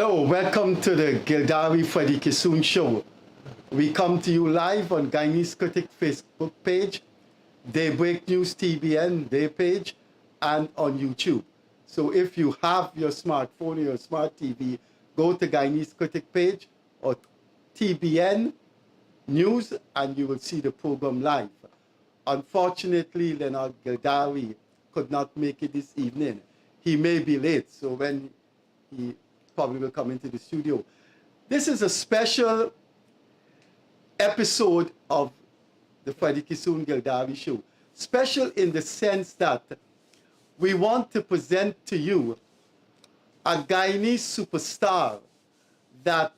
Hello, welcome to the Gildarie Freddie Kissoon show. We come to you live on Guyanese Critic Facebook page, Daybreak News TBN, their page, and on YouTube. So if you have your smartphone or your smart TV, go to Guyanese Critic page or TBN News and you will see the program live. Unfortunately, Leonard Gildarie could not make it this evening. He may be late, so when he probably will come into the studio. This is a special episode of the Freddie Kissoon Gildarie show. Special in the sense that we want to present to you a Guyanese superstar that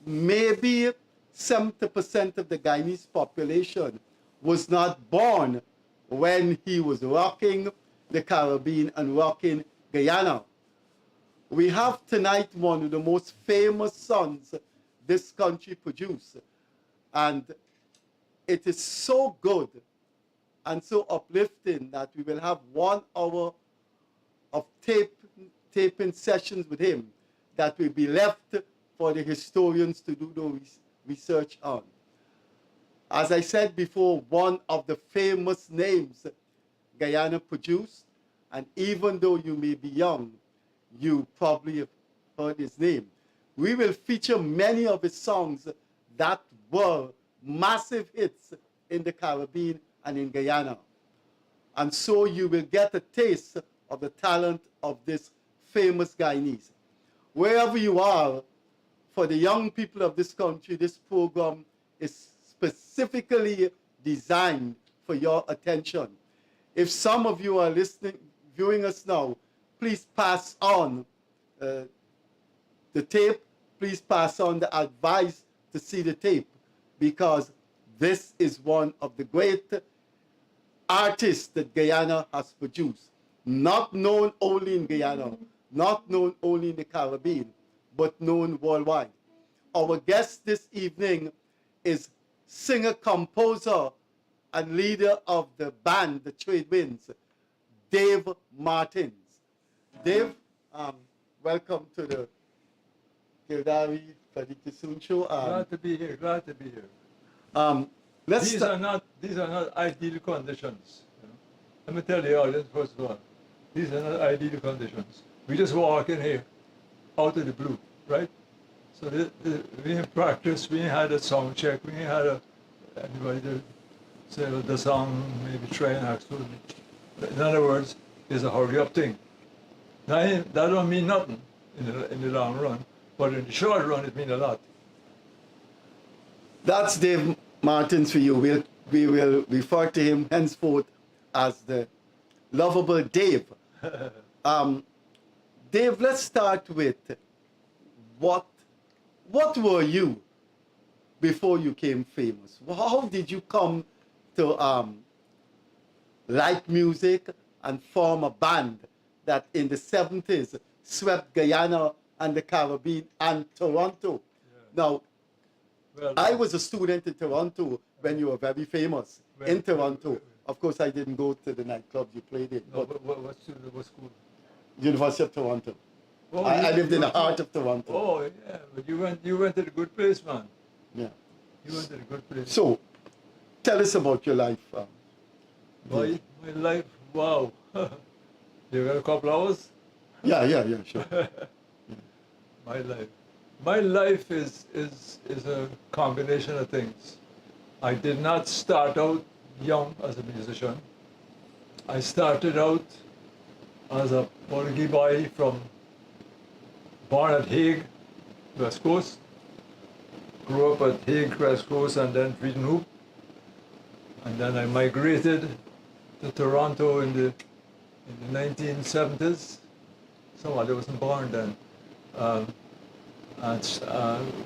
maybe 70% of the Guyanese population was not born when he was rocking the Caribbean and rocking Guyana. We have tonight one of the most famous songs this country produced. And it is so good and so uplifting that we will have 1 hour of taping sessions with him that will be left for the historians to do the research on. As I said before, one of the famous names Guyana produced, and even though you may be young, you probably have heard his name. We will feature many of his songs that were massive hits in the Caribbean and in Guyana. And so you will get a taste of the talent of this famous Guyanese. Wherever you are, for the young people of this country, this program is specifically designed for your attention. If some of you are viewing us now, please pass on the tape. Please pass on the advice to see the tape, because this is one of the great artists that Guyana has produced. Not known only in Guyana, not known only in the Caribbean, but known worldwide. Our guest this evening is singer, composer, and leader of the band, the Trade Winds, Dave Martins. Dave, welcome to the Gildarie Freddie Kissoon show. Glad to be here. Glad to be here. These are not ideal conditions. You know? Let me tell the audience first of all. These are not ideal conditions. We just walk in here, out of the blue, right? So we didn't practice. We had a sound check. We had anybody to say the song, maybe try and act. In other words, it's a hurry up thing. Now, that don't mean nothing in the long run, but in the short run, it means a lot. That's Dave Martins for you. We will refer to him henceforth as the lovable Dave. Dave, let's start with what were you before you became famous? How did you come to like music and form a band that in the 70s swept Guyana and the Caribbean and Toronto? Yeah. Now, well, I was a student in Toronto when you were very famous in Toronto. Of course, I didn't go to the nightclubs you played in. No, but what school? University of Toronto. Oh, I lived in the heart of Toronto. Oh, yeah, but you went to the good place, man. Yeah. You went to the good place. So, tell us about your life. My life, wow. You got a couple hours? Yeah, sure. My life is a combination of things. I did not start out young as a musician. I started out as a Portuguese boy born at Hague, West Coast. Grew up at Hague, West Coast, and then Friedenhoop. And then I migrated to Toronto in the 1970s. Somebody wasn't born then.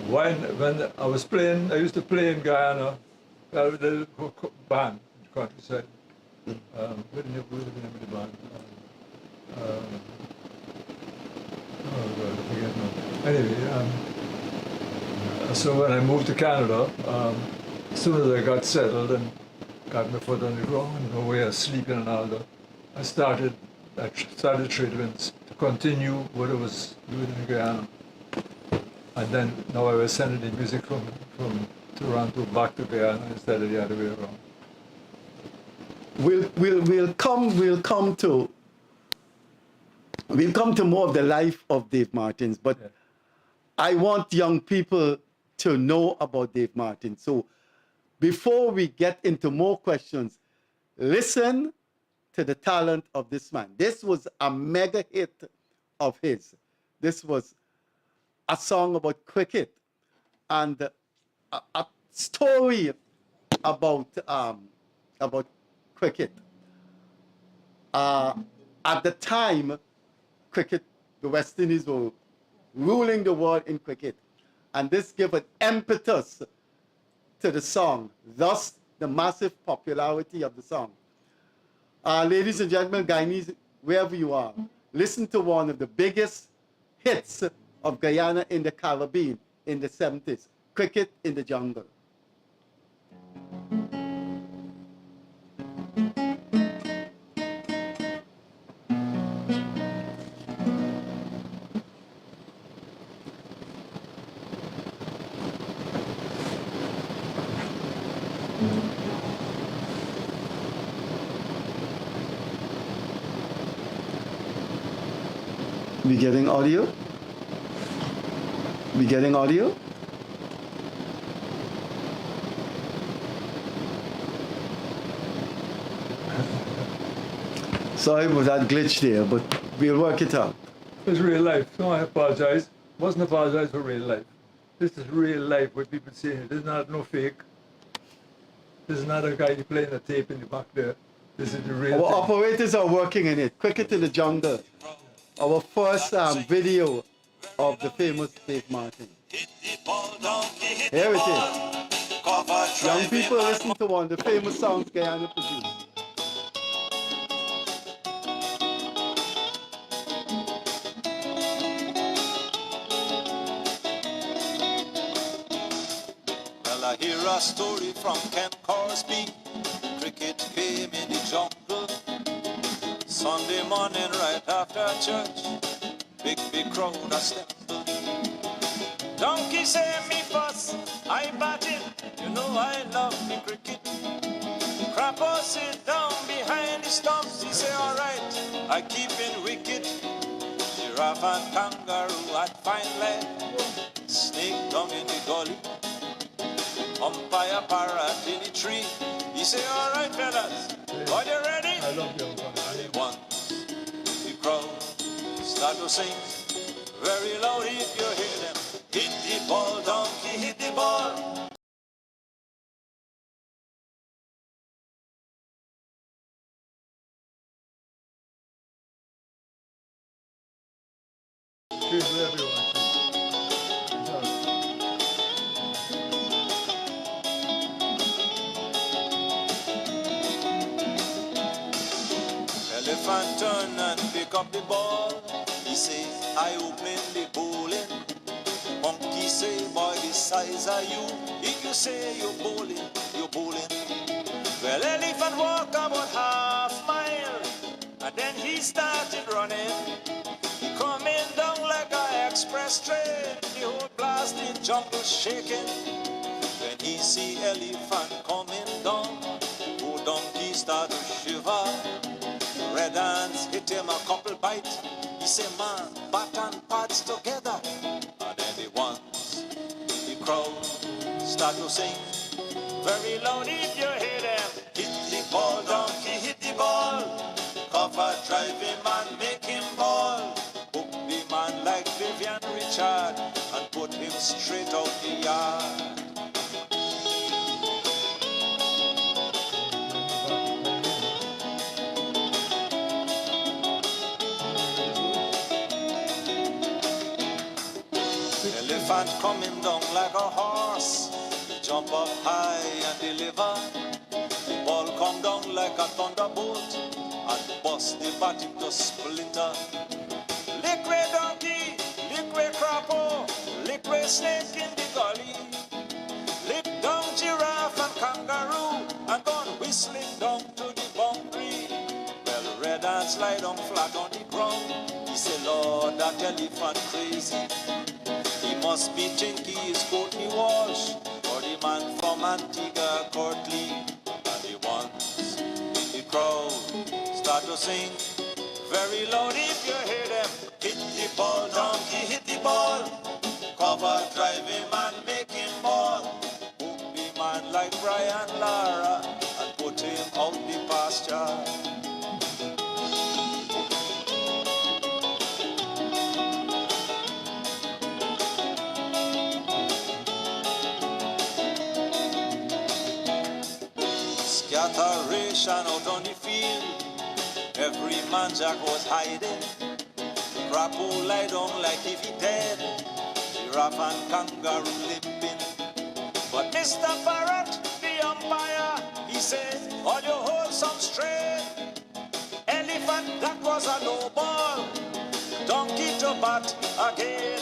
When I was playing, I used to play in Guyana, with a little band in the countryside. What the name of the band? Oh God, I forget now. Anyway, so when I moved to Canada, as soon as I got settled and got my foot on the ground, no way of sleeping and all that, I started Trade Winds to continue what I was doing in Guyana. And then now I was sending the music from Toronto back to Guyana instead of the other way around. We'll come to more of the life of Dave Martins, but Yeah. I want young people to know about Dave Martins. So before we get into more questions, listen to the talent of this man. This was a mega hit of his. This was a song about cricket and a story about cricket. At the time, cricket, the West Indies were ruling the world in cricket, and this gave an impetus to the song, thus the massive popularity of the song. Ladies and gentlemen, Guyanese, wherever you are, listen to one of the biggest hits of Guyana in the Caribbean in the 70s, Cricket in the Jungle. We getting audio? We getting audio? Sorry for that glitch there, but we'll work it out. It's real life. No, I apologize. Wasn't apologize for real life. This is real life, what people say. This is not no fake. This is not a guy playing a tape in the back there. This is the real Our thing. operators are working in it. Cricket in the Jungle. Our first video of the famous Dave Martin. Here it is. Young people listen to one of the famous songs Guyana produced. Well, I hear a story from Ken Corsby. Cricket came in the jungle Sunday morning right after church. Big crowd assembled. Donkey say me fuss, I batting. You know I love me cricket. Crapper sit down behind the stumps. He say alright, I keep in wicket. Giraffe and kangaroo at fine leg. Snake down in the gully. Umpire parrot in the tree. He say, all right, fellas, are you ready? I love you. And once the crowd start to sing very loud if you hear them. Hit the ball, donkey, hit the ball. Cheers to everyone. Elephant turn and pick up the ball. He say, I open the bowling. Monkey say, boy, the size of you. If you say you're bowling, you're bowling. Well, elephant walk about half mile, and then he started running. He coming down like an express train. The whole blasted jungle shaking. When he see elephant coming down, oh, donkey start to shiver. Red hands hit him a couple bites. He say, man, bat and pads together. And then the ones, the crowd start to sing very loud if you hear them. Hit the ball, donkey, hit the ball. Cover drive him and make him ball. Hook the man like Vivian Richard and put him straight out the yard. Elephant coming down like a horse. He jump up high and deliver. The ball come down like a thunderbolt and bust the bat into splinter. Liquid donkey, liquid crapper, liquid snake in the gully. Lick down giraffe and kangaroo and gone whistling down to the boundary. Well, red ants lie down flat on the ground. He say, Lord, that elephant crazy. He must be thinking his Courtney Walsh, or the man from Antigua Courtly. And the ones in the crowd start to sing very loud if you hear them. Hit the ball, donkey, hit the ball. Cover, drive him and make him ball. Hook the man like Brian Lara and put him out the pasture. Scatteration out on the field, every man Jack was hiding. Crapo lie down like if he dead, giraffe and kangaroo limping. But Mr. Parrot, the umpire, he said, all you hold some straight. Elephant, that was a low ball. Donkey to bat again.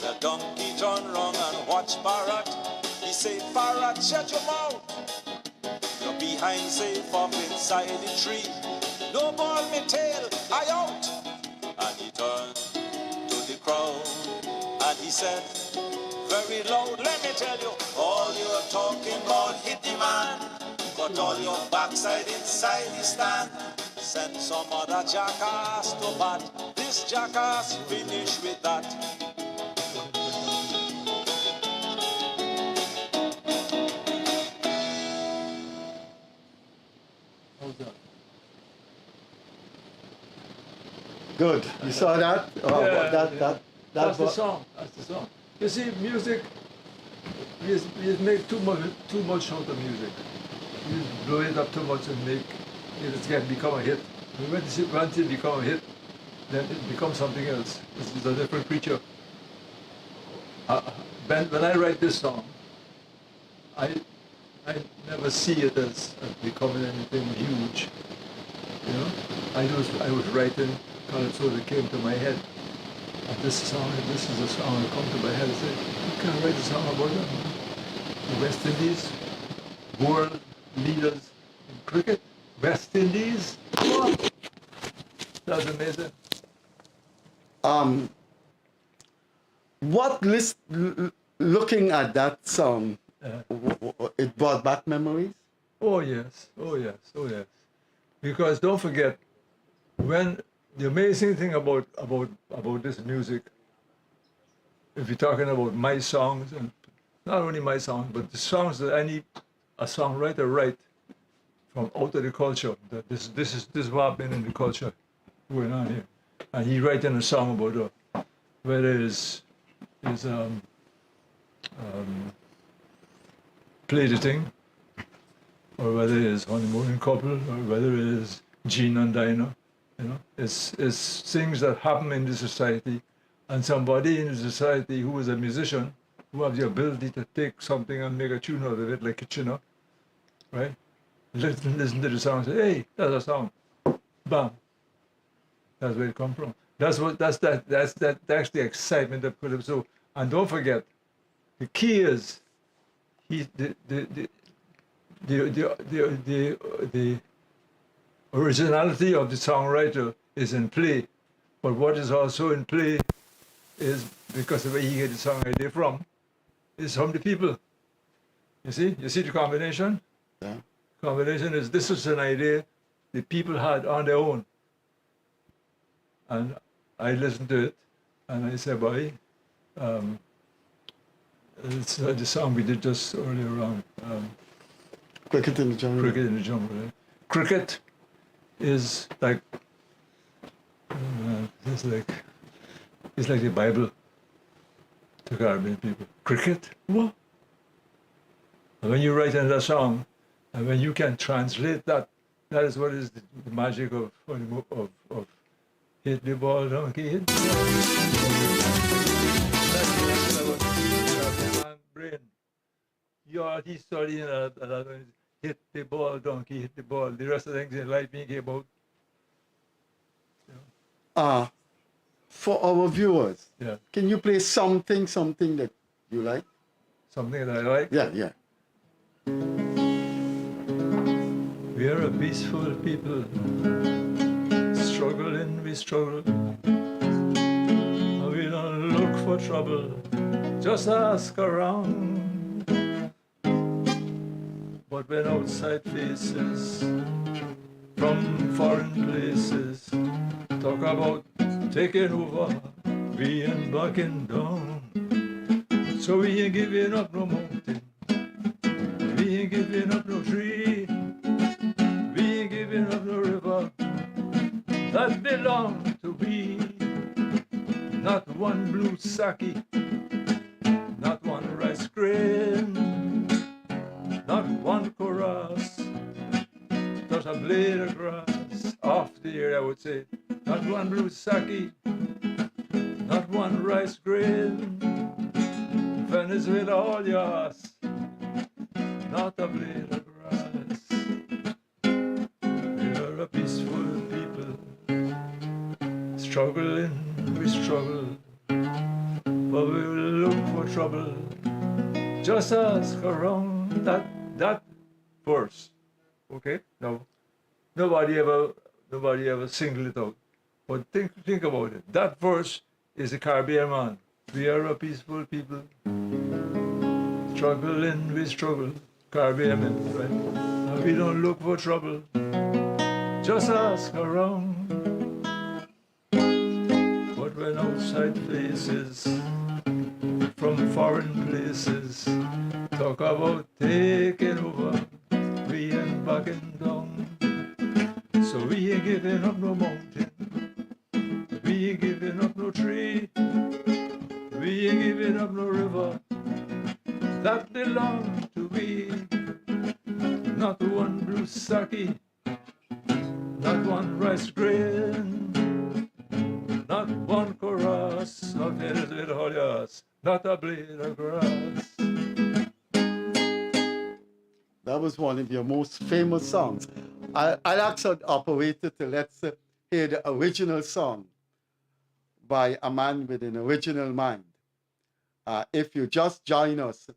The donkey turn round and watch Parrot. He say, Parrot, shut your mouth. You're behind safe up inside the tree. No ball, me tail, I out. And he turned to the crowd and he said, very loud, let me tell you, all you're talking about hit the man, got all your backside inside the stand. Send some other jackass to bat. This jackass finish with that. Good. You saw that? Oh, That's the song. That's the song. You see, music, we just make too much out of music. We just blow it up too much and make it can become a hit. Once it becomes a hit, then it becomes something else. It's a different creature. When I write this song, I never see it as becoming anything huge. You know, I was writing. It sort of came to my head. And this is a song that comes to my head. I said, you can write a song about that. The West Indies, world leaders in cricket. West Indies? What? That's amazing. Looking at that song, it brought back memories? Oh yes, oh yes, oh yes. Because don't forget, when the amazing thing about this music, if you're talking about my songs, and not only my songs, but the songs that a songwriter write from out of the culture, that this is what happened in the culture going on here. And he writing a song about whether it's Play the Thing, or whether it's Honeymoon Couple, or whether it is Gene and Dinah. You know, it's things that happen in the society, and somebody in the society who is a musician, who has the ability to take something and make a tune out of it, like Kitchener, right? Listen to the song and say, hey, that's a song. Bam. That's where it comes from. That's the excitement that put it so. And don't forget, the key is the originality of the songwriter is in play, but what is also in play is, because the way he gets the song idea from, is from the people. You see the combination? Yeah. Combination is, this is an idea the people had on their own. And I listened to it, and I said, boy, it's the song we did just earlier on. Cricket in the Jungle. Cricket in the Jungle. Right? Cricket is like, it's like the Bible to Caribbean people. Cricket? What? And when you write another song, and when you can translate that, that is what is the magic of hit the ball, donkey, hit the ball. That's brain. He's studying hit the ball, donkey, hit the ball. The rest of the things in life being about. For our viewers, Yeah. can you play something that you like? Something that I like. Yeah. We are a peaceful people. Struggling, we struggle. And we don't look for trouble, just ask around. But when outside faces from foreign places talk about taking over, we ain't backing down. So we ain't giving up no mountain, we ain't giving up no tree, we ain't giving up no river that belong to we. Not one blue sake, not one rice grain, not one chorus, just a blade of grass off the air, I would say. Not one blue sake, not one rice grain, Venezuela all yours, not a blade of grass. We are a peaceful people, struggling, we struggle, but we will look for trouble. Just ask around. That verse, okay? Now, nobody ever singled it out, but think about it. That verse is a Caribbean man. We are a peaceful people, struggling, we struggle. Caribbean men, right? And we don't look for trouble. Just ask around. But when outside faces from foreign places talk about taking over, we ain't backing down. So we ain't giving up no mountain, we ain't giving up no tree, we ain't giving up no river that belong to we. Not one blue sake, not one rice grain, not one chorus of Venezuela holias, not a blade of grass. That was one of your most famous songs. I'll ask our operator to let's hear the original song by a man with an original mind. If you just join us,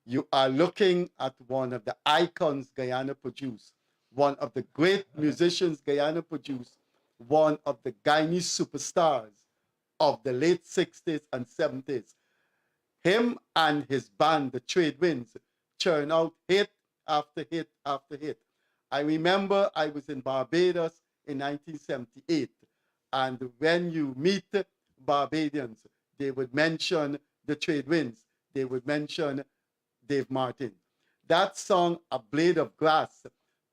you are looking at one of the icons Guyana produced, one of the great musicians Guyana produced, one of the Guyanese superstars of the late 60s and 70s. Him and his band, the Trade Winds, churn out hit after hit after hit. I remember I was in Barbados in 1978, and when you meet Barbadians, they would mention the Trade Winds, they would mention Dave Martin. That song, A Blade of Grass,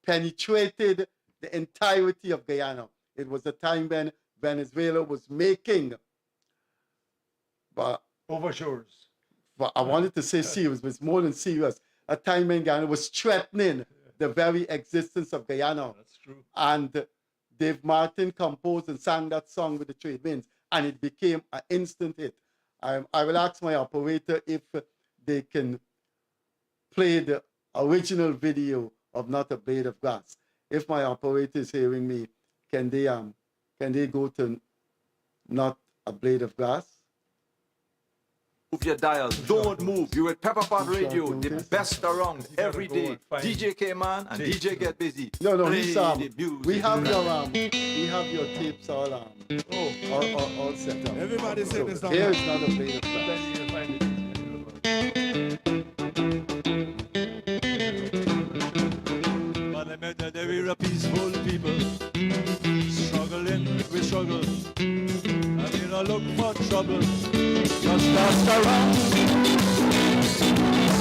penetrated the entirety of Guyana. It was a time when Venezuela was making, but overtures. But I wanted to say serious, but it's more than serious. A time when Guyana was threatening the very existence of Guyana. That's true. And Dave Martin composed and sang that song with the Trade Winds, and it became an instant hit. I will ask my operator if they can play the original video of Not a Blade of Grass. If my operator is hearing me, can they go to Not a Blade of Grass? Move your dial, don't move. You at Pepper Pot Radio, the best around every day. DJ K-Man and DJ Get Busy. No, Play he's the music. we have your tapes all all set up. Everybody say this song. Here is Not a Blade of Grass. Then you can find it. But let me tell you, we're a peaceful people, struggling, we struggle, and we don't look for trouble, just ask around,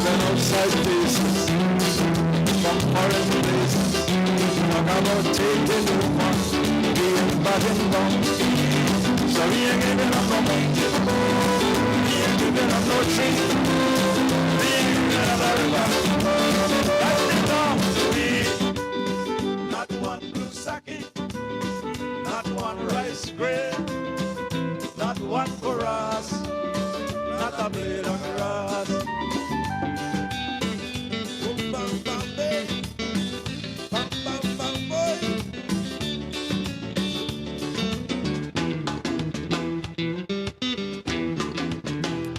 when outside places, from foreign places, talk about taking over, we ain't backing down, so we ain't giving up no mountain, we ain't giving up no tree, we ain't giving up no river, that's the song we. Not one blue sake, not one rice grain, not one chorus, not a blade of grass. Boom, bam, bam, baby. Bam, bam, bam, boy.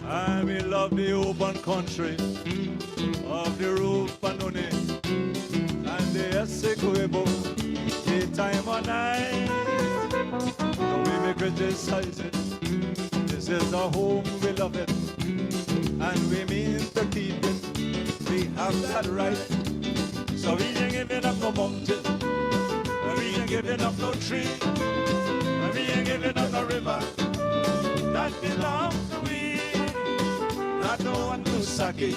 I will love the open country of the roof and and the Essequibo, daytime or night. Though we may criticize it, this is a home, we love it, and we mean to keep it. We have that right, so we ain't giving up no mountain, and we ain't giving up no tree, and we ain't giving up no river that belongs to we. Not one Lusaki,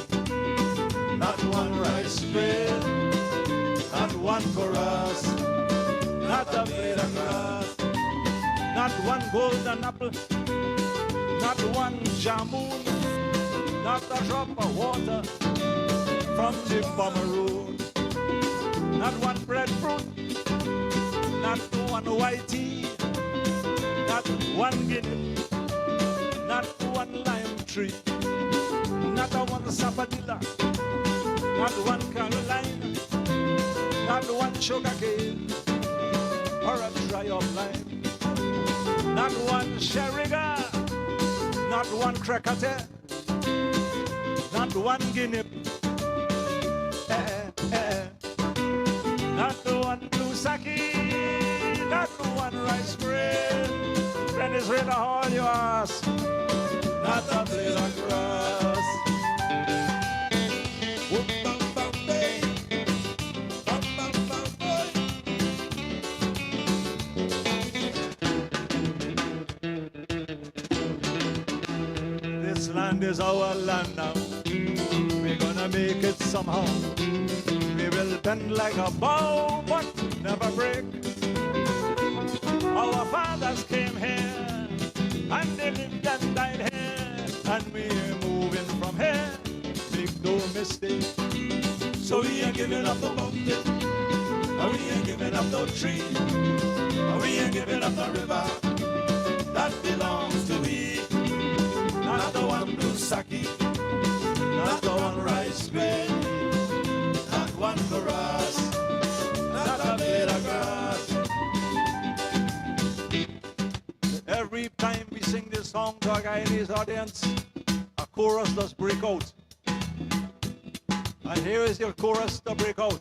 not one rice grain, not one chorus, not a blade of grass, not one golden apple, not one jamun, not a drop of water from the Pomeroon, not one breadfruit, not one whitey, not one guinea, not one lime tree, not a one sapodilla, not one Caroline, not one sugar cane, or a dry of lime, not one sherriga, not one crackate, not one guinea, not one Lusaki, not one rice bread, and it's with all you ask, not a blade of grass. This land is our land now. We're gonna make it somehow. We will bend like a bow, but never break. Our fathers came here, and they lived and died here, and we're moving from here. Make no mistake. So we ain't giving up the mountain, and we ain't giving up no tree, and we ain't giving up the river that belongs to we. Not the one Lusaki, not the one rice grain, not one chorus, not a blade of grass. Every time we sing this song to our Guyanese audience, a chorus does break out. And here is your chorus to break out.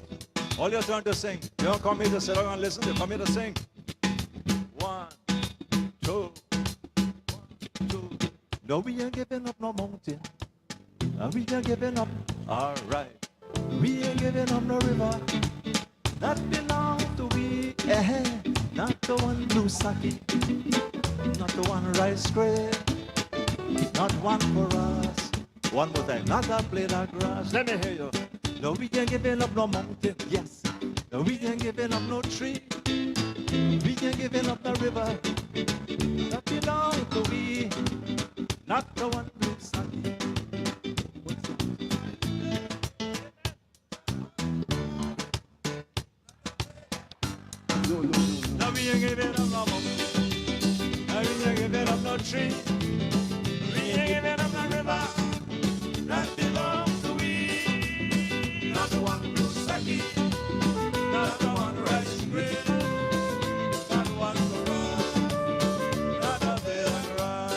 All you're trying to sing. You don't come here to sit down and listen, you come here to sing. 1, 2, 1, 2. No, we ain't giving up no mountain, and we ain't giving up, all right. We ain't giving up no river that belongs to we. Not the one Lusaki, not the one rice grain, not one chorus. One more time, not a blade of grass. Let me hear you. No, we ain't giving up no mountain, yes. No, we ain't giving up no tree. We ain't giving up no river that belongs to we. Not the one Lusaki. No, we ain't giving up no mountain. No, we ain't giving up no tree. We ain't giving up no river that belongs to we. Not the one Lusaki, not the one rice grain, not one chorus, not a blade of grass.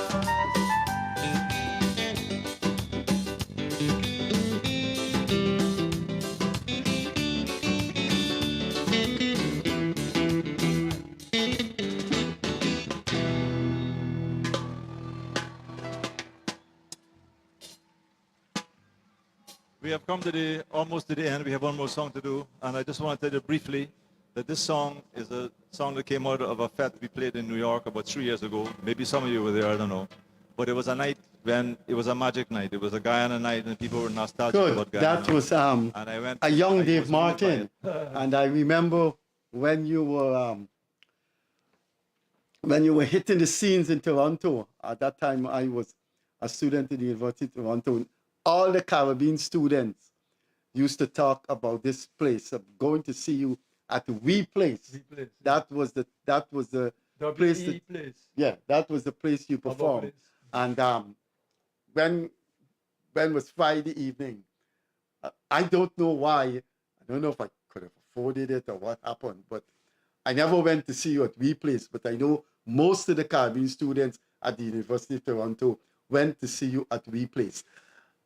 We have come to almost to the end. We have one more song to do, and I just want to tell you briefly that this song is a song that came out of a fete we played in New York about 3 years ago. Maybe some of you were there, I don't know. But it was a night when it was a magic night. It was a Guyana night, and people were nostalgic about Good. Guyana. That was And I went, a young I Dave was moved by Martin, it. and I remember when you were hitting the scenes in Toronto. At that time, I was a student in the University of Toronto. All the Caribbean students used to talk about this place, of going to see you at the We Place. We Place, That was the place. W.E. place. Yeah, that was the place you Our performed. place. And when was Friday evening? I don't know why. I don't know if I could have afforded it or what happened, but I never went to see you at We Place. But I know most of the Caribbean students at the University of Toronto went to see you at We Place.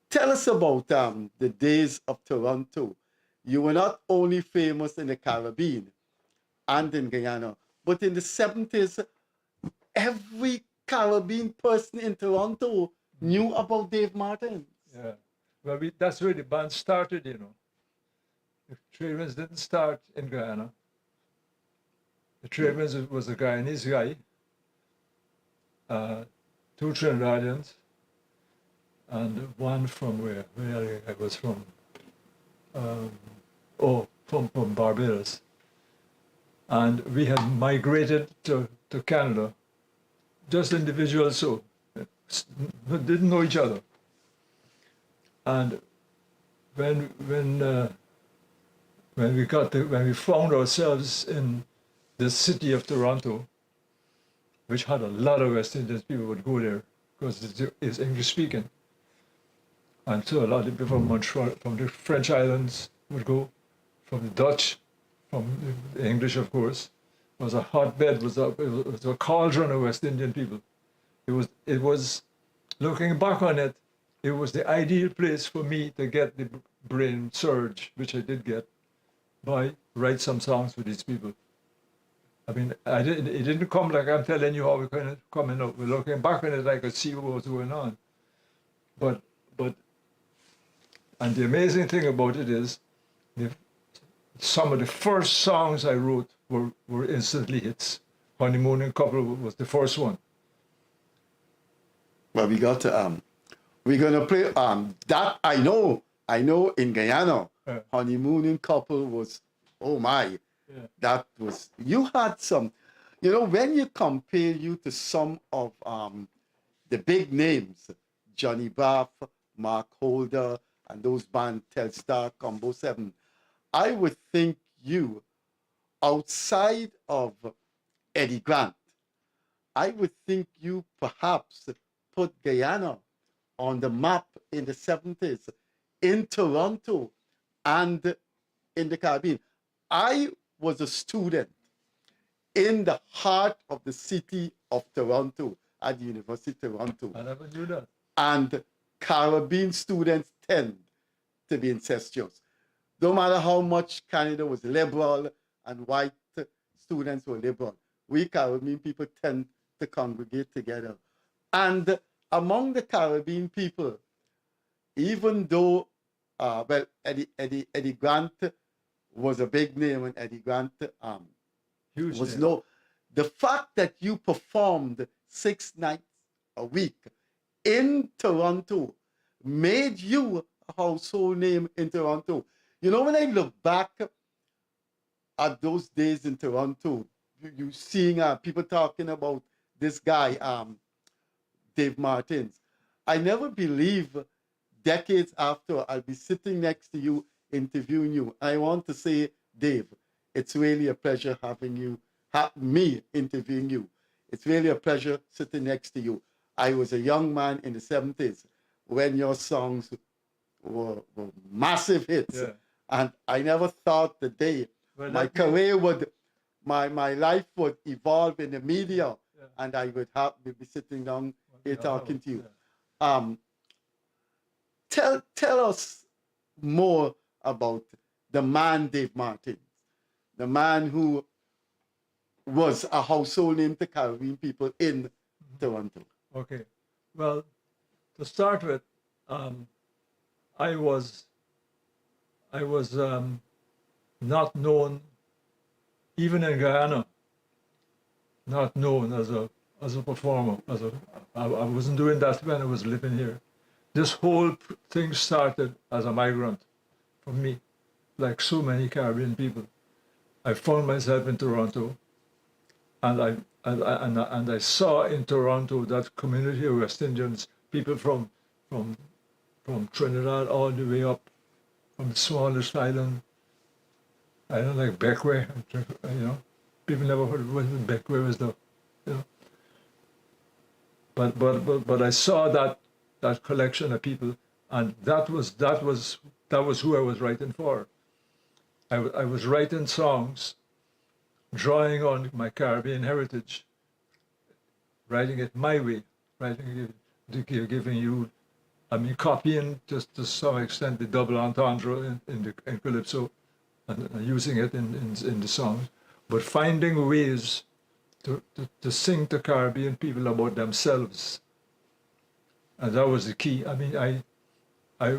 Tell us about the days of Toronto. You were not only famous in the Caribbean and in Guyana, but in the 70s, every Caribbean person in Toronto knew about Dave Martin. Yeah. Well, that's where the band started, you know. The Trademans didn't start in Guyana. The Trademans was a Guyanese guy, two Trinidadians, and one from where I was from. From Barbados. And we had migrated to Canada, just individuals, so didn't know each other. And when we found ourselves in the city of Toronto, which had a lot of West Indian people would go there because it's English speaking. And so a lot of people from Montreal, from the French islands would go, from the Dutch, from the English, of course. It was a hotbed, it was a cauldron of West Indian people. It was, looking back on it, it was the ideal place for me to get the brain surge, which I did get, by write some songs for these people. I mean, it didn't come like I'm telling you how we're kind of coming up. We're looking back on it, I could see what was going on. But and the amazing thing about it is, some of the first songs I wrote were instantly hits. Honeymooning Couple was the first one. Well, we got to we're gonna play that I know in Guyana, Honeymooning Couple was, oh my, that was, you had some, you know, when you compare you to some of the big names, Johnny Baff, Mark Holder, and those bands, Telstar, Combo 7, I would think you, outside of Eddie Grant, I would think you perhaps put Guyana on the map in the 70s, in Toronto and in the Caribbean. I was a student in the heart of the city of Toronto at the University of Toronto. I never knew that. And Caribbean students tend to be incestuous. No matter how much Canada was liberal and white students were liberal, we Caribbean people tend to congregate together. And among the Caribbean people, even though, Eddie Grant was a big name, and Eddie Grant Huge was name. no, the fact that you performed 6 nights a week in Toronto made you a household name in Toronto. You know, when I look back at those days in Toronto, you seeing people talking about this guy, Dave Martins. I never believe decades after I'll be sitting next to you, interviewing you. I want to say, Dave, it's really a pleasure having you, me interviewing you. It's really a pleasure sitting next to you. I was a young man in the 70s when your songs were massive hits. Yeah. And I never thought the day my career would, my life would evolve in the media, and I would be sitting down here talking to you. Tell us more about the man Dave Martins, the man who was a household name to Caribbean people in Toronto. Okay. Well, to start with, I was not known, even in Guyana, not known as a performer. I wasn't doing that when I was living here. This whole thing started as a migrant for me, like so many Caribbean people. I found myself in Toronto, and I saw in Toronto that community of West Indians, people from Trinidad all the way up, from the smallest island, I don't know, like Beckway, you know, people never heard of what Beckway was, though, you know. But I saw that collection of people, and that was who I was writing for. I was writing songs, drawing on my Caribbean heritage, writing it my way, giving you, I mean, copying just to some extent the double entendre in Calypso, and using it in the songs, but finding ways to sing to Caribbean people about themselves. And that was the key. I mean, I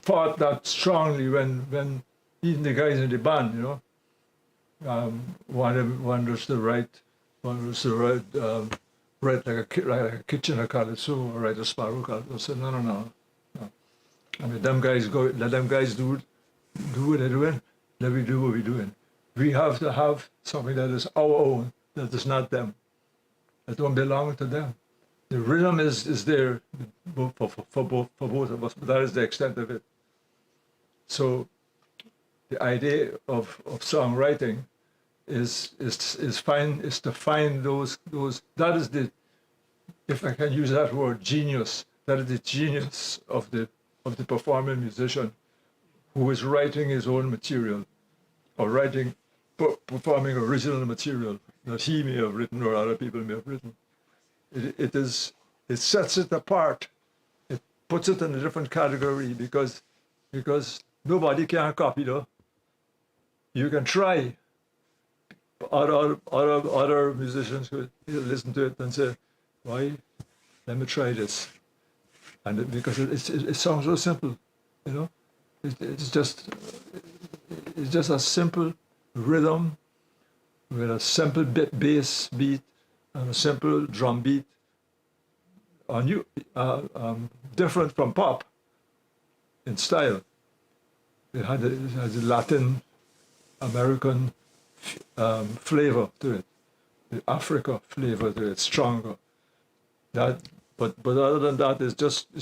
fought that strongly when even the guys in the band, you know, one was to write like a kitchen calypso or write a sparrow calypso. I said, no. I mean, them guys let them guys do what they're doing. Let me do what we're doing. We have to have something that is our own, that is not them, that don't belong to them. The rhythm is there for both of us, but that is the extent of it. So the idea of songwriting is to find those that is the, if I can use that word, genius. That is the genius of the performing musician who is writing his own material or performing original material that he may have written or other people may have written. It sets it apart. It puts it in a different category because nobody can copy though. You can try. Other musicians could listen to it and say, "Why? Let me try this." And because it sounds so simple, you know, it's just a simple rhythm with a simple bass beat and a simple drum beat. Different from pop in style. It has a Latin American flavor to it, the Africa flavor to it, stronger. But other than that, it's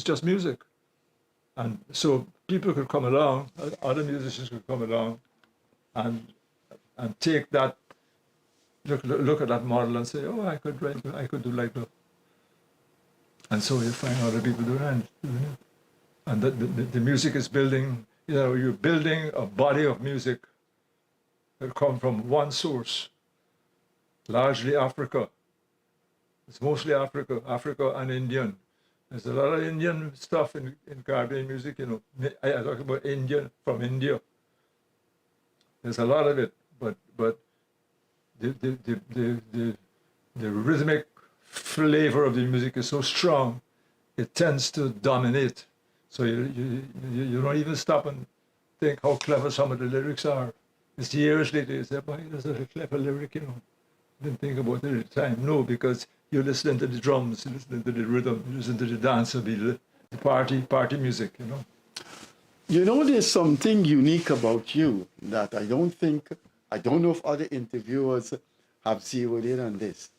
just music. And so people could come along, other musicians could come along, and take that, look at that model and say, oh, I could do like that. And so you find other people doing it. And the music is building, you know, you're building a body of music that come from one source, largely Africa. It's mostly Africa and Indian. There's a lot of Indian stuff in Caribbean music, you know. I talk about Indian from India. There's a lot of it, but the rhythmic flavor of the music is so strong, it tends to dominate. So you don't even stop and think how clever some of the lyrics are. It's years later you say, boy, that's a clever lyric, you know. Didn't think about it at the time. No, because you're listening to the drums, you're listening to the rhythm, you're listening to the dance, the party music, you know. You know, there's something unique about you that I don't know if other interviewers have zeroed in on this.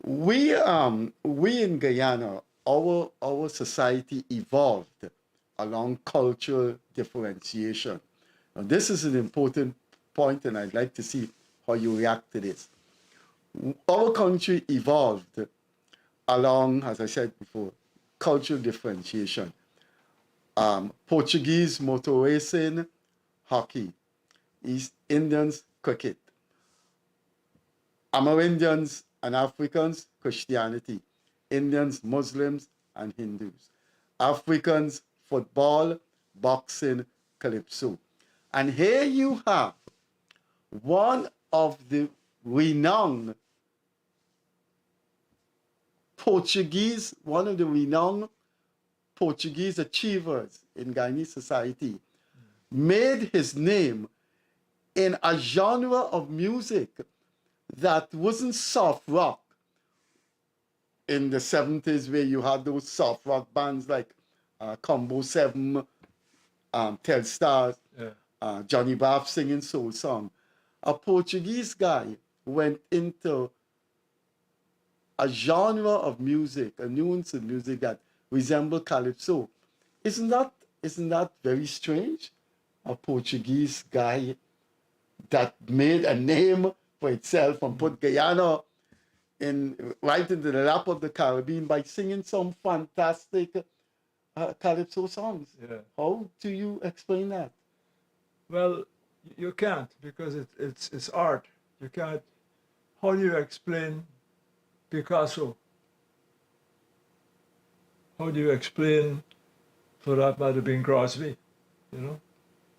We in Guyana, our society evolved along cultural differentiation. Now, this is an important point, and I'd like to see how you react to this. Our country evolved along, as I said before, cultural differentiation. Portuguese motor racing, hockey. East Indians, cricket. Amerindians and Africans, Christianity. Indians, Muslims, and Hindus. Africans, football, boxing, calypso. And here you have one of the renowned Portuguese achievers in Guyanese society, made his name in a genre of music that wasn't soft rock in the 70s, where you had those soft rock bands like Combo 7, Telstars, Johnny Bath singing soul song. A Portuguese guy went into a genre of music, a nuance of music that resembled calypso. Isn't that very strange? A Portuguese guy that made a name for itself and put Guyana right into the lap of the Caribbean by singing some fantastic calypso songs. Yeah. How do you explain that? Well, you can't, because it's art. You can't. How do you explain Picasso? How do you explain, for that matter, Bing Crosby, you know,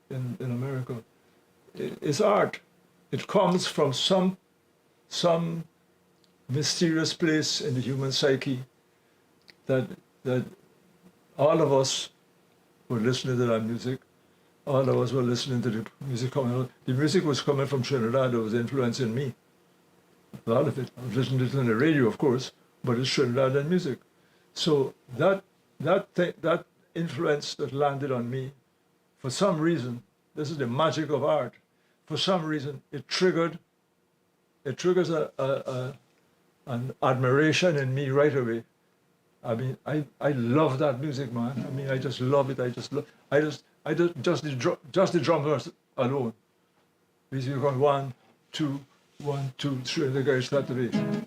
in America? It's art. It comes from some mysterious place in the human psyche that all of us were listening to that music. All of us were listening to the music coming out. The music was coming from Trinidad. It was influencing me. A lot of it. I was listening to it on the radio, of course, but it's Trinidadian music. So that influence that landed on me, for some reason, this is the magic of art. For some reason, it triggers an admiration in me right away. I mean, I love that music, man. I mean, I just love it. Just the drums alone. Basically, going 1, 2, 1, 2, 3, and the guys start to be, and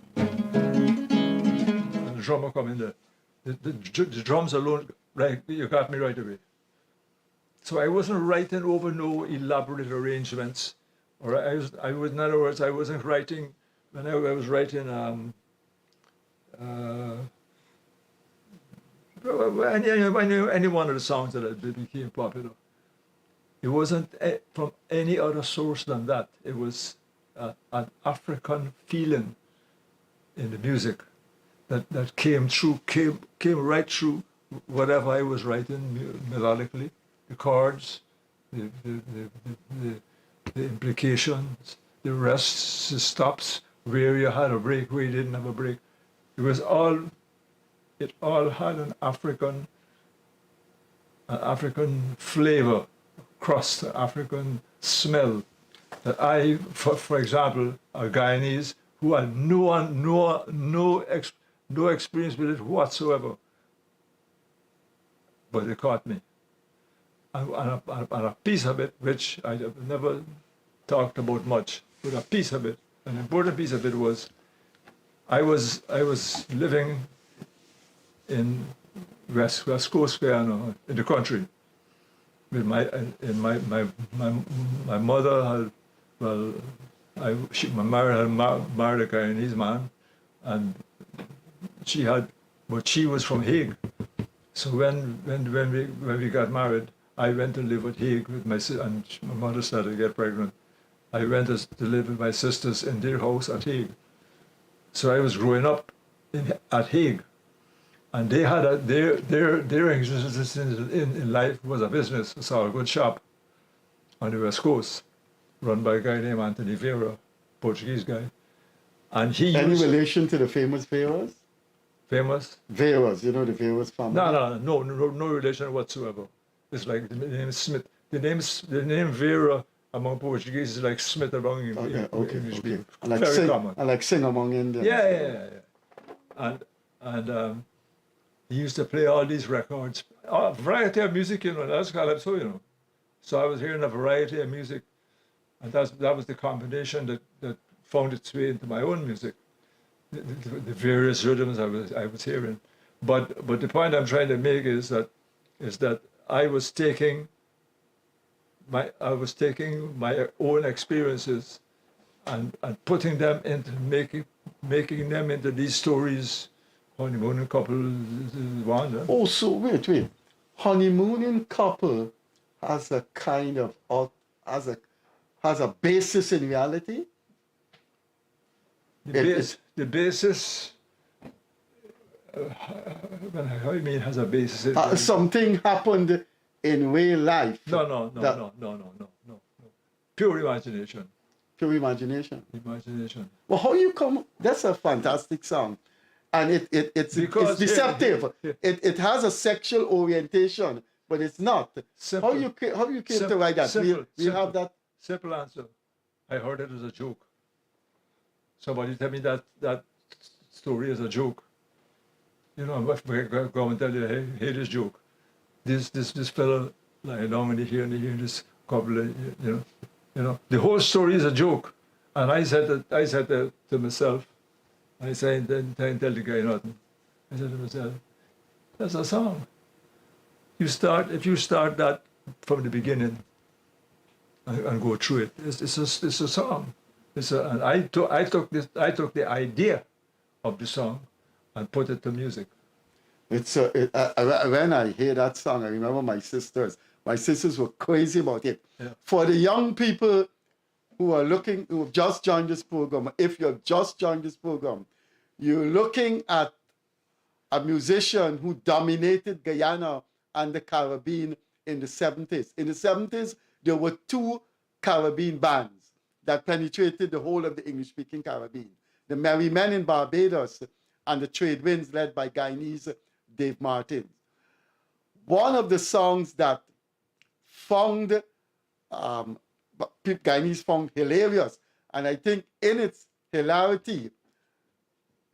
the drummer come in there. The drums alone, right? You got me right away. So I wasn't writing over no elaborate arrangements, or in other words, I wasn't writing. When I was writing any one of the songs that became popular, it wasn't from any other source than that. It was an African feeling in the music that came right through whatever I was writing melodically, the chords, the implications, the rests, the stops, where you had a break, where you didn't have a break. It all had an African flavor, crust, African smell. That for example, a Guyanese who had no experience with it whatsoever, but it caught me. And a piece of it, which I have never talked about much, but a piece of it, an important piece of it was, I was living in West Coast, Guyana, in the country, with my mother had, well, my mother had married a Guyanese man, and she was from Hague. So when we got married, I went to live at Hague with my sister, and my mother started to get pregnant. I went to live with my sisters in their house at Hague. So I was growing up at Hague, and they had their existence in life was a business, a sort of good shop on the West Coast, run by a guy named Anthony Vera, Portuguese guy, and he. Any relation to the famous Veras? Famous? Veras, you know the Veras family. No relation whatsoever. It's like the name Smith. The name Vera among Portuguese is like Smith among English. Okay. Very common. And like sing among Indians. Yeah. And he used to play all these records, a variety of music, that's calypso, So I was hearing a variety of music, and that was the combination that found its way into my own music, the various rhythms I was hearing. But the point I'm trying to make is that I was taking my own experiences and putting them into making them into these stories. Honeymooning couple, one. Oh, so wait. Honeymooning couple has a kind of has a basis in reality. The basis. How do you mean has a basis in reality? Something happened in real life. No. Pure imagination. Pure imagination. Imagination. Well, how you come? That's a fantastic song. And it's deceptive. It has a sexual orientation, but it's not. Simple. How you came to write that? We have that. Simple answer. I heard it as a joke. Somebody tell me that story is a joke. I'm going to tell you, hey, this joke. This fellow lying down in here and this couple, the whole story is a joke. And I said that to myself. I didn't tell the guy nothing. I said to myself, that's a song. If you start that from the beginning and go through it, it's a song. And I took the idea of the song and put it to music. When I hear that song, I remember my sisters. My sisters were crazy about it. Yeah. For the young people who have just joined this program, if you have just joined this program, you're looking at a musician who dominated Guyana and the Caribbean in the 70s. In the 70s, there were two Caribbean bands that penetrated the whole of the English-speaking Caribbean. The Merry Men in Barbados and the Trade Winds led by Guyanese Dave Martin. One of the songs that Guyanese found hilarious, and I think in its hilarity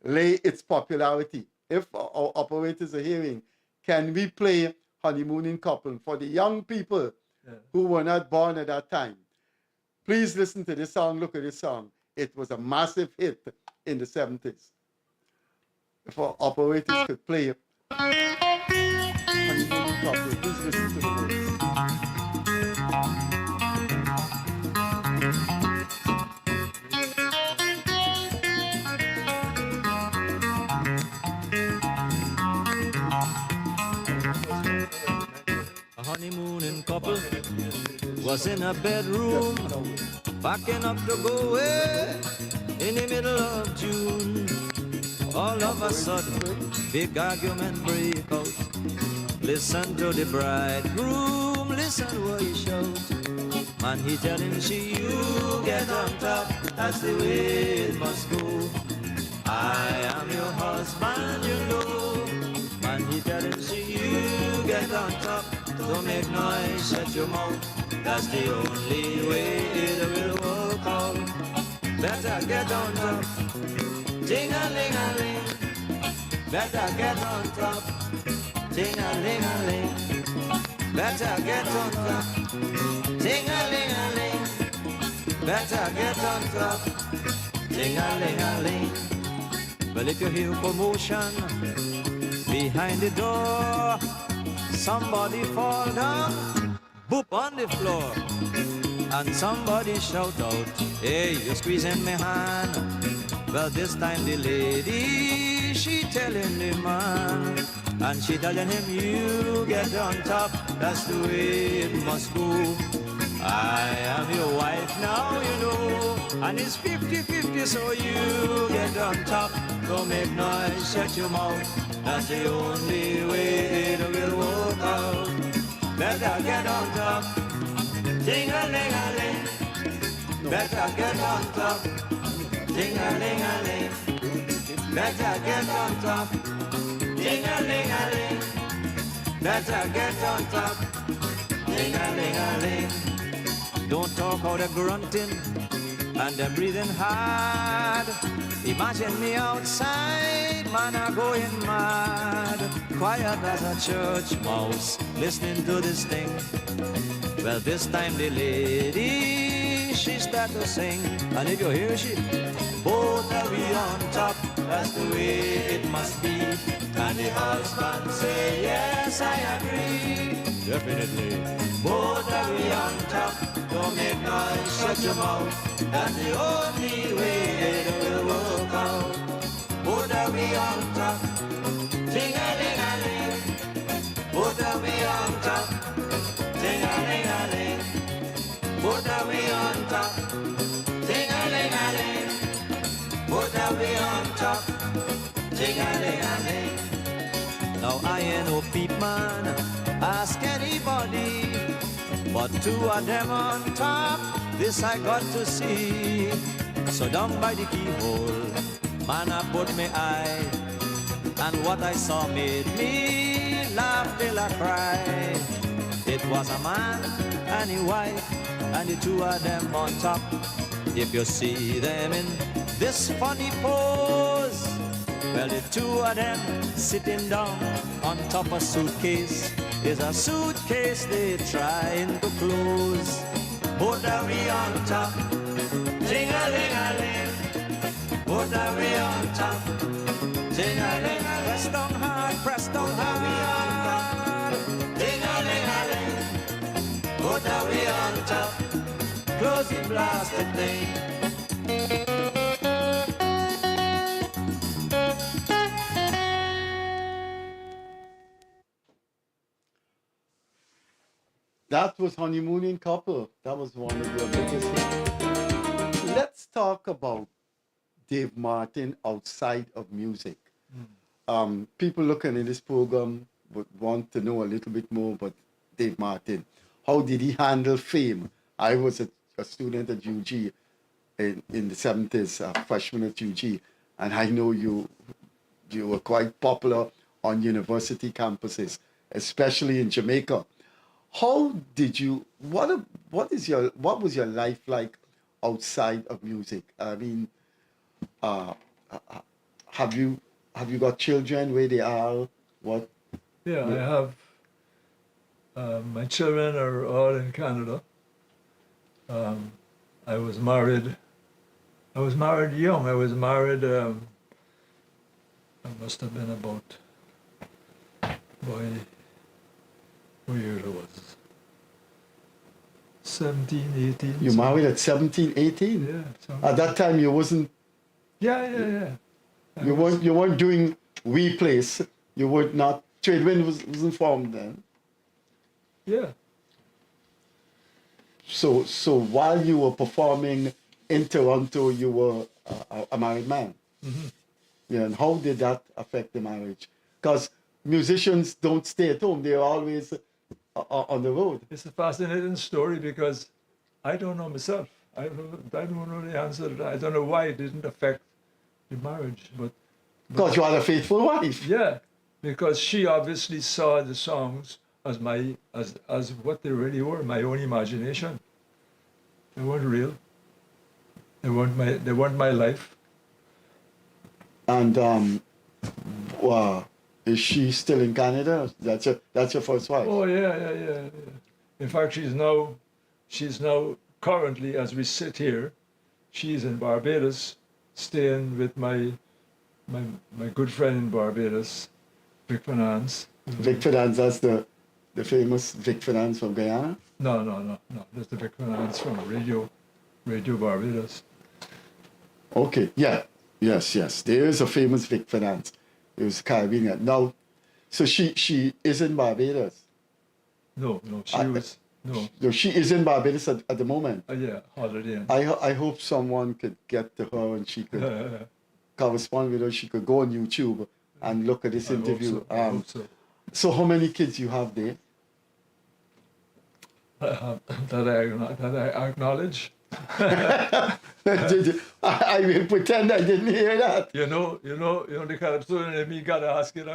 lay its popularity. If our operators are hearing, can we play Honeymooning Couple for the young people who were not born at that time? Please listen to this song, look at this song. It was a massive hit in the 70s. If our operators could play Honeymooning Couple, please listen to the words. A honeymooning couple was in a bedroom, packing up to go away in the middle of June. All of a sudden, big argument break out. Listen to the bridegroom, listen what he shout. Man, he telling she, you get on top, that's the way it must go. I am your husband, you know. Man, he telling she, you get on top, don't make noise, shut your mouth. That's the only way it will work out. Better get on top, ting-a-ling-a-ling. Better get on top, ting-a-ling-a-ling. Better get on top, ting-a-ling-a-ling. Better get on top, ting-a-ling-a-ling. Well, if you hear commotion behind the door, somebody fall down, boop on the floor, and somebody shout out, hey, you're squeezing my hand. Well, this time the lady, she telling the man, and she telling him, you get on top, that's the way it must go. I am your wife now, you know, and it's 50-50, so you get on top, don't make noise, shut your mouth. That's the only way it will work out. Better get on top, ting-a-ling-a-ling. Better get on top, ting-a-ling-a-ling. Better get on top, ting-a-ling-a-ling. Better get on top, ting-a-ling-a-ling. Don't talk out the grunting and the breathing hard. Imagine me outside, man, I'm going mad. Quiet as a church mouse, listening to this thing. Well, this time the lady, she start to sing. And if you hear she, both are we on top, that's the way it must be. And the husband say, yes, I agree. Definitely. Both are we on top, don't make noise, shut your mouth. That's the only way it will work out. Both are we on top, ting-a-ling-a-ling. Both are we on top, ting-a-ling-a-ling. Both are we on top, ting-a-ling-a-ling. Both are we on top, ting-a-ling-a-ling. Now I ain't no peep man, ask anybody, but two of them on top, this I got to see. So down by the keyhole, man, I put my eye, and what I saw made me laugh till I cried. It was a man and a wife, and the two of them on top. If you see them in this funny pose, well, the two of them sitting down on top of a suitcase. Is a suitcase they trying to close. Both are we on top, ting-a-ling-a-ling. Both are we on top, ting-a-ling-a-ling. Press down hard, press down hard, ting-a-ling-a-ling. Both are we on top, close the blasted thing. That was Honeymooning Couple. That was one of your biggest hits. talk about Dave Martin outside of music. People looking at this program would want to know a little bit more about Dave Martin. How did he handle fame? I was a student at UG in the 70s, a freshman at UG, and I know you were quite popular on university campuses, especially in Jamaica. How did you? What was your life like outside of music? I mean, have you got children? Where they are? What? Yeah, I have. My children are all in Canada. I was married. I was married young. I was married. I must have been about. Boy, what year it was? 17, 18. You married at 17, 18? Yeah. At that time, you wasn't. Yeah. You weren't doing We Place. You were not. Tradewind wasn't formed then. Yeah. So while you were performing in Toronto, you were a married man. Mm-hmm. Yeah, and how did that affect the marriage? Because musicians don't stay at home; they're always on the road. It's a fascinating story because I don't know myself. I don't know the answer to that. I don't know why it didn't affect the marriage, but Because you had a faithful wife. yeah, because she obviously saw the songs as what they really were, my own imagination. They weren't real. They weren't my life. And is she still in Canada? That's your first wife. Oh yeah. In fact, she's now currently, as we sit here, she's in Barbados, staying with my good friend in Barbados, Vic Finance. Vic Finance, that's the famous Vic Finance from Guyana. No. That's the Vic Finance from Radio Barbados. Okay, yeah, yes. There is a famous Vic Finance. It was Caribbean. Now, so she is in Barbados. No, No, she is in Barbados at the moment. Yeah, holiday. I hope someone could get to her and she could correspond with her. She could go on YouTube and look at this interview. I hope so. So how many kids you have there? That I acknowledge. I will pretend I didn't hear that. You know the kind of student in me gotta ask it,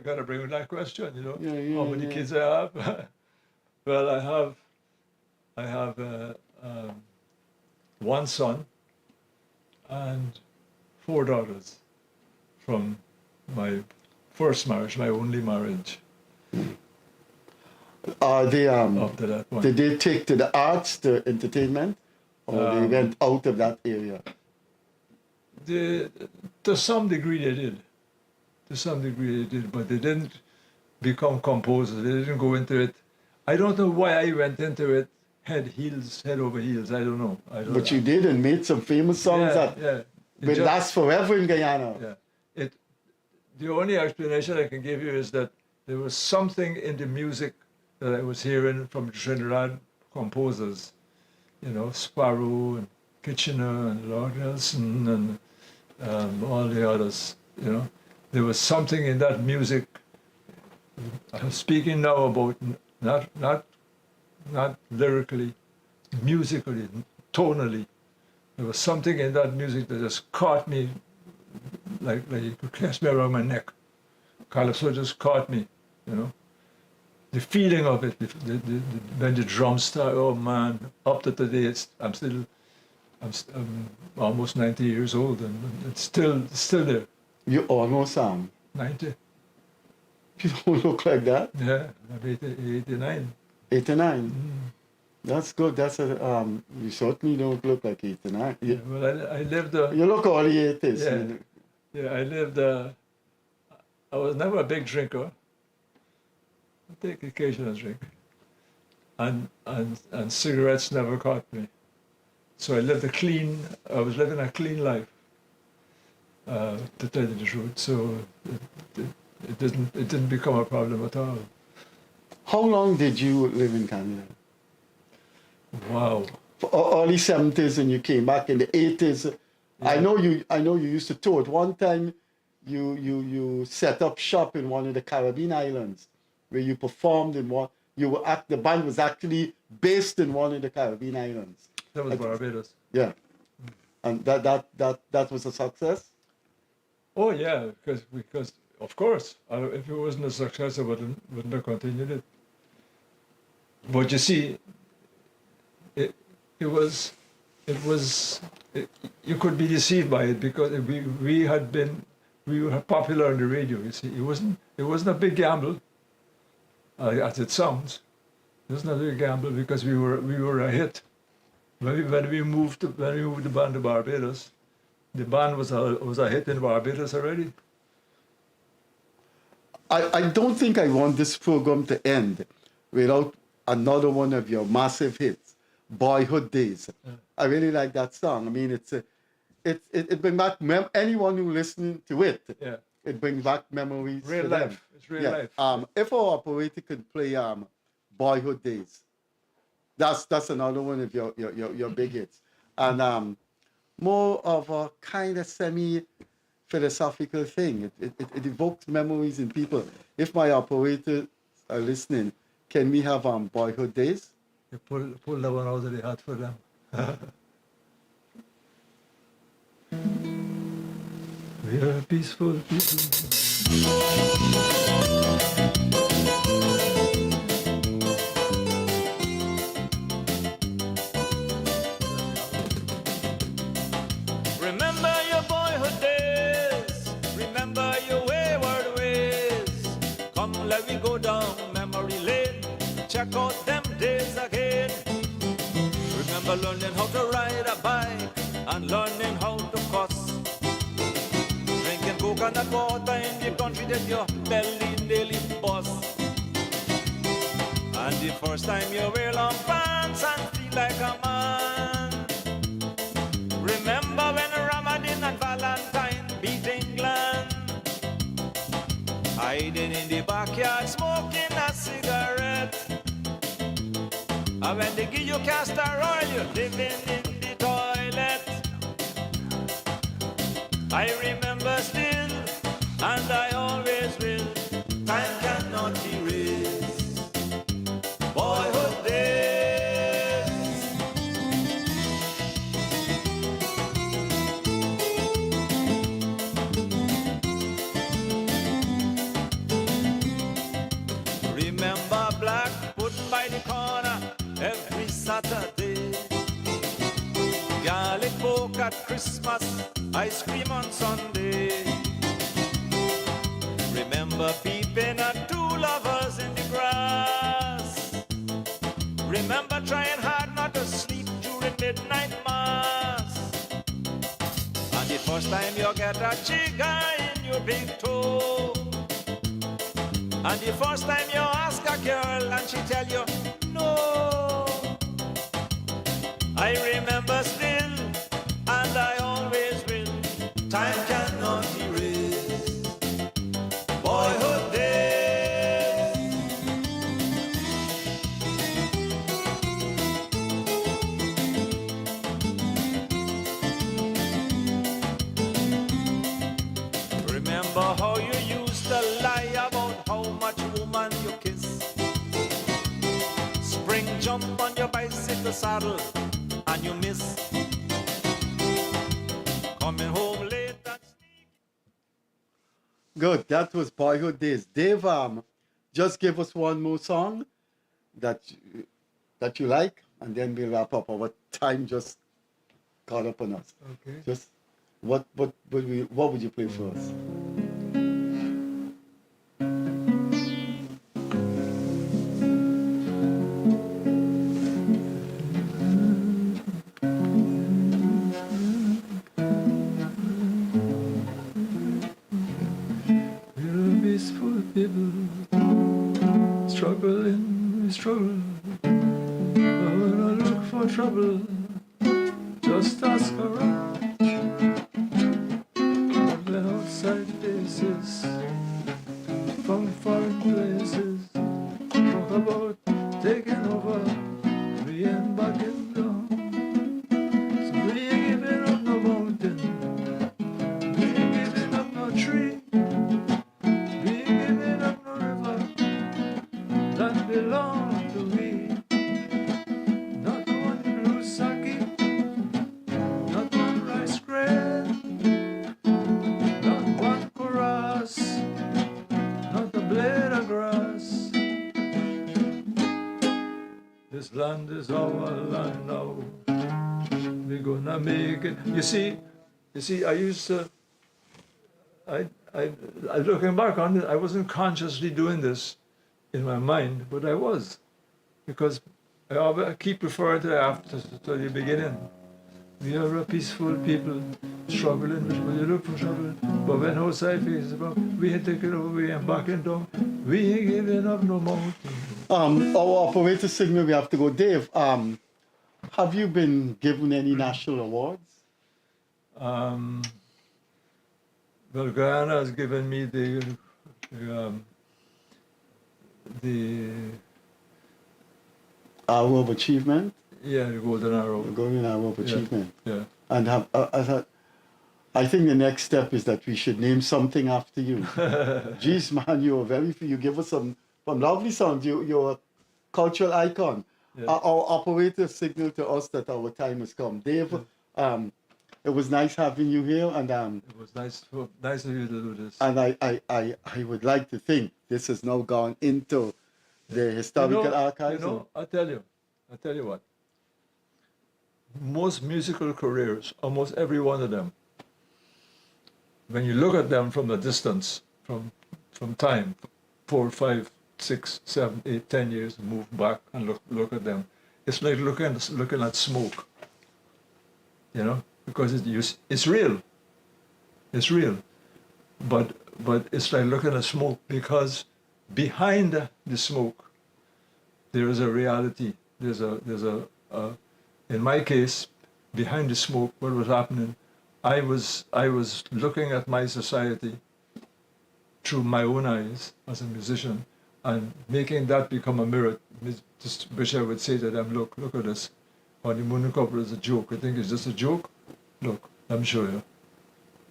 gotta bring that question. How many kids I have? Well, I have one son and 4 daughters from my first marriage, my only marriage. They Up to that point. did they take to the arts, to entertainment, or they went out of that area? To some degree they did. But they didn't become composers. They didn't go into it. I don't know why I went into it head over heels. I don't know. But you did and made some famous songs that will last forever in Guyana. Yeah. The only explanation I can give you is that there was something in the music that I was hearing from Trinidad composers, Sparrow and Kitchener and Lord Nelson and all the others. There was something in that music. I'm speaking now about not lyrically, musically, tonally. There was something in that music that just caught me, like you could clasp me around my neck. Calypso just caught me, The feeling of it, when the drums start, oh man, up to today, I'm almost 90 years old and it's still there. You almost 90. You don't look like that. Yeah, I'm 89. 89. That's good. You certainly don't look like 89. Yeah, well, I lived. You look early 80s. Yeah, I lived. I was never a big drinker. I take occasional drink, and cigarettes never caught me. So I was living a clean life. To tell you the truth, so it didn't become a problem at all. How long did you live in Canada? Wow, early 70s and you came back in the 80s. I know you used to tour. At one time you set up shop in one of the Caribbean islands where you performed in one. The band was actually based in one of the Caribbean islands. That was Barbados. Yeah, and that was a success. Oh yeah, because of course, if it wasn't a success, I wouldn't have continued it. But you see, you could be deceived by it because we were popular on the radio. You see, it wasn't a big gamble, as it sounds. It wasn't a big gamble because we were a hit. When we moved the band to Barbados, the band was a hit in Barbados already. I don't think I want this program to end without another one of your massive hits, "Boyhood Days." Yeah. I really like that song. I mean, it brings back anyone who listening to it. Yeah. It brings back memories. Real to life. them. It's real life. If our operator could play "Boyhood Days," that's another one of your big hits, and more of a kind of semi-philosophical thing. It evokes memories in people. If my operators are listening, can we have "Boyhood Days"? You pull that one out of the hat for them. We are peaceful people. Remember your boyhood days, remember your wayward ways. Come, let me go down memory lane, check out them days again. Remember learning how to ride a bike and learning how to cuss. Drinking coconut water in the country that your belly nearly bust. And the first time you wear long pants and feel like a man. Remember when Ramadan and Valentine beat England? Hiding in the backyard smoking a cigarette. And when they give you castor oil, you're living in the toilet. I remember still, and I always will. Time cannot erase boyhood days. Remember black pudding by the corner every Saturday. Garlic pork at Christmas, ice cream on Sunday. Remember peeping at two lovers in the grass. Remember trying hard not to sleep during midnight mass. And the first time you get a chica in your big toe. And the first time you ask a girl and she tell you no. I remember still, and I always will. Time cannot erase boyhood days. Remember how you used to lie about how much woman you kiss. Spring jump on your bicycle saddle and you miss. Coming home late and sneak. Good. That was "Boyhood Days." Dave, just give us one more song that you like, and then we'll wrap up. Our time just caught up on us. Okay. Just what would you play for us? We're a peaceful people, struggling, we struggle. But when I look for trouble, just ask around. Traveling outside places, from foreign places, talk about taking over, we ain't backing down. This land is our land now. We're gonna make it. You see, I used to. I looking back on it, I wasn't consciously doing this in my mind, but I was, because I keep referring to that after to the beginning. We are a peaceful people, struggling, but when you look for trouble, but when outside faces about, we ain't taking over, we ain't backing down, we ain't giving up no mountain. Our operator signal, we have to go. Dave, have you been given any national awards? Well, Guyana has given me the Hour of Achievement? the Golden Arrow. The Golden Hour of Achievement. Yeah. And I think the next step is that we should name something after you. Jeez, man, you give us some lovely songs. You're a cultural icon. Yeah. Our operator signaled to us that our time has come. Dave, it was nice having you here, and It was nice of you to do this. and I would like to think this has now gone into the historical archives. I tell you what. Most musical careers, almost every one of them, when you look at them from a distance, from time, 4, 5, 6, 7, 8, 10 years, move back and look at them. It's like looking at smoke. Because it's real. It's real. But it's like looking at smoke, because behind the smoke there is a reality. There's a in my case, behind the smoke, what was happening, I was looking at my society through my own eyes as a musician, and making that become a mirror. Just wish I would say to them, look at this. Honeymoon couple is a joke. I think it's just a joke. Look, let me show you.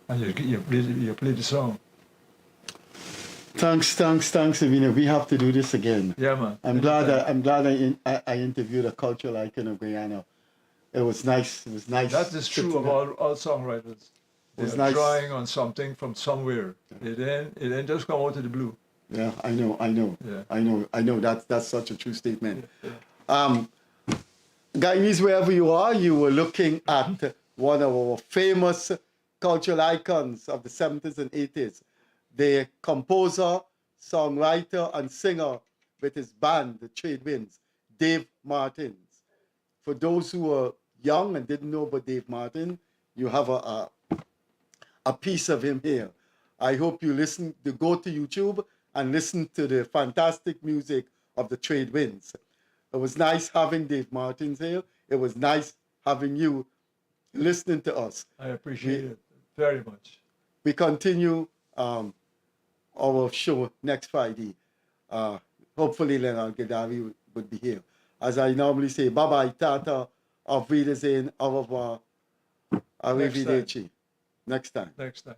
And you play the song. Thanks, Avina. We have to do this again. Yeah, man. I'm glad I interviewed a cultural icon of Guyana. It was nice. That is true of all songwriters. They're nice. drawing on something from somewhere. It didn't just come out of the blue. Yeah, I know. Yeah. I know. That's such a true statement. Guyanese, wherever you are, you were looking at one of our famous cultural icons of the 70s and 80s, the composer, songwriter, and singer with his band, the Trade Winds, Dave Martins. For those who are young and didn't know about Dave Martin, you have a piece of him here. I hope you go to YouTube and listen to the fantastic music of the Trade Winds. It was nice having Dave Martins here. It was nice having you listening to us. I appreciate it very much. We continue our show next Friday. Hopefully Leonard Gildarie would be here. As I normally say, bye-bye, tata, auf Wiedersehen, au revoir, arrivederci. Next time. Next time.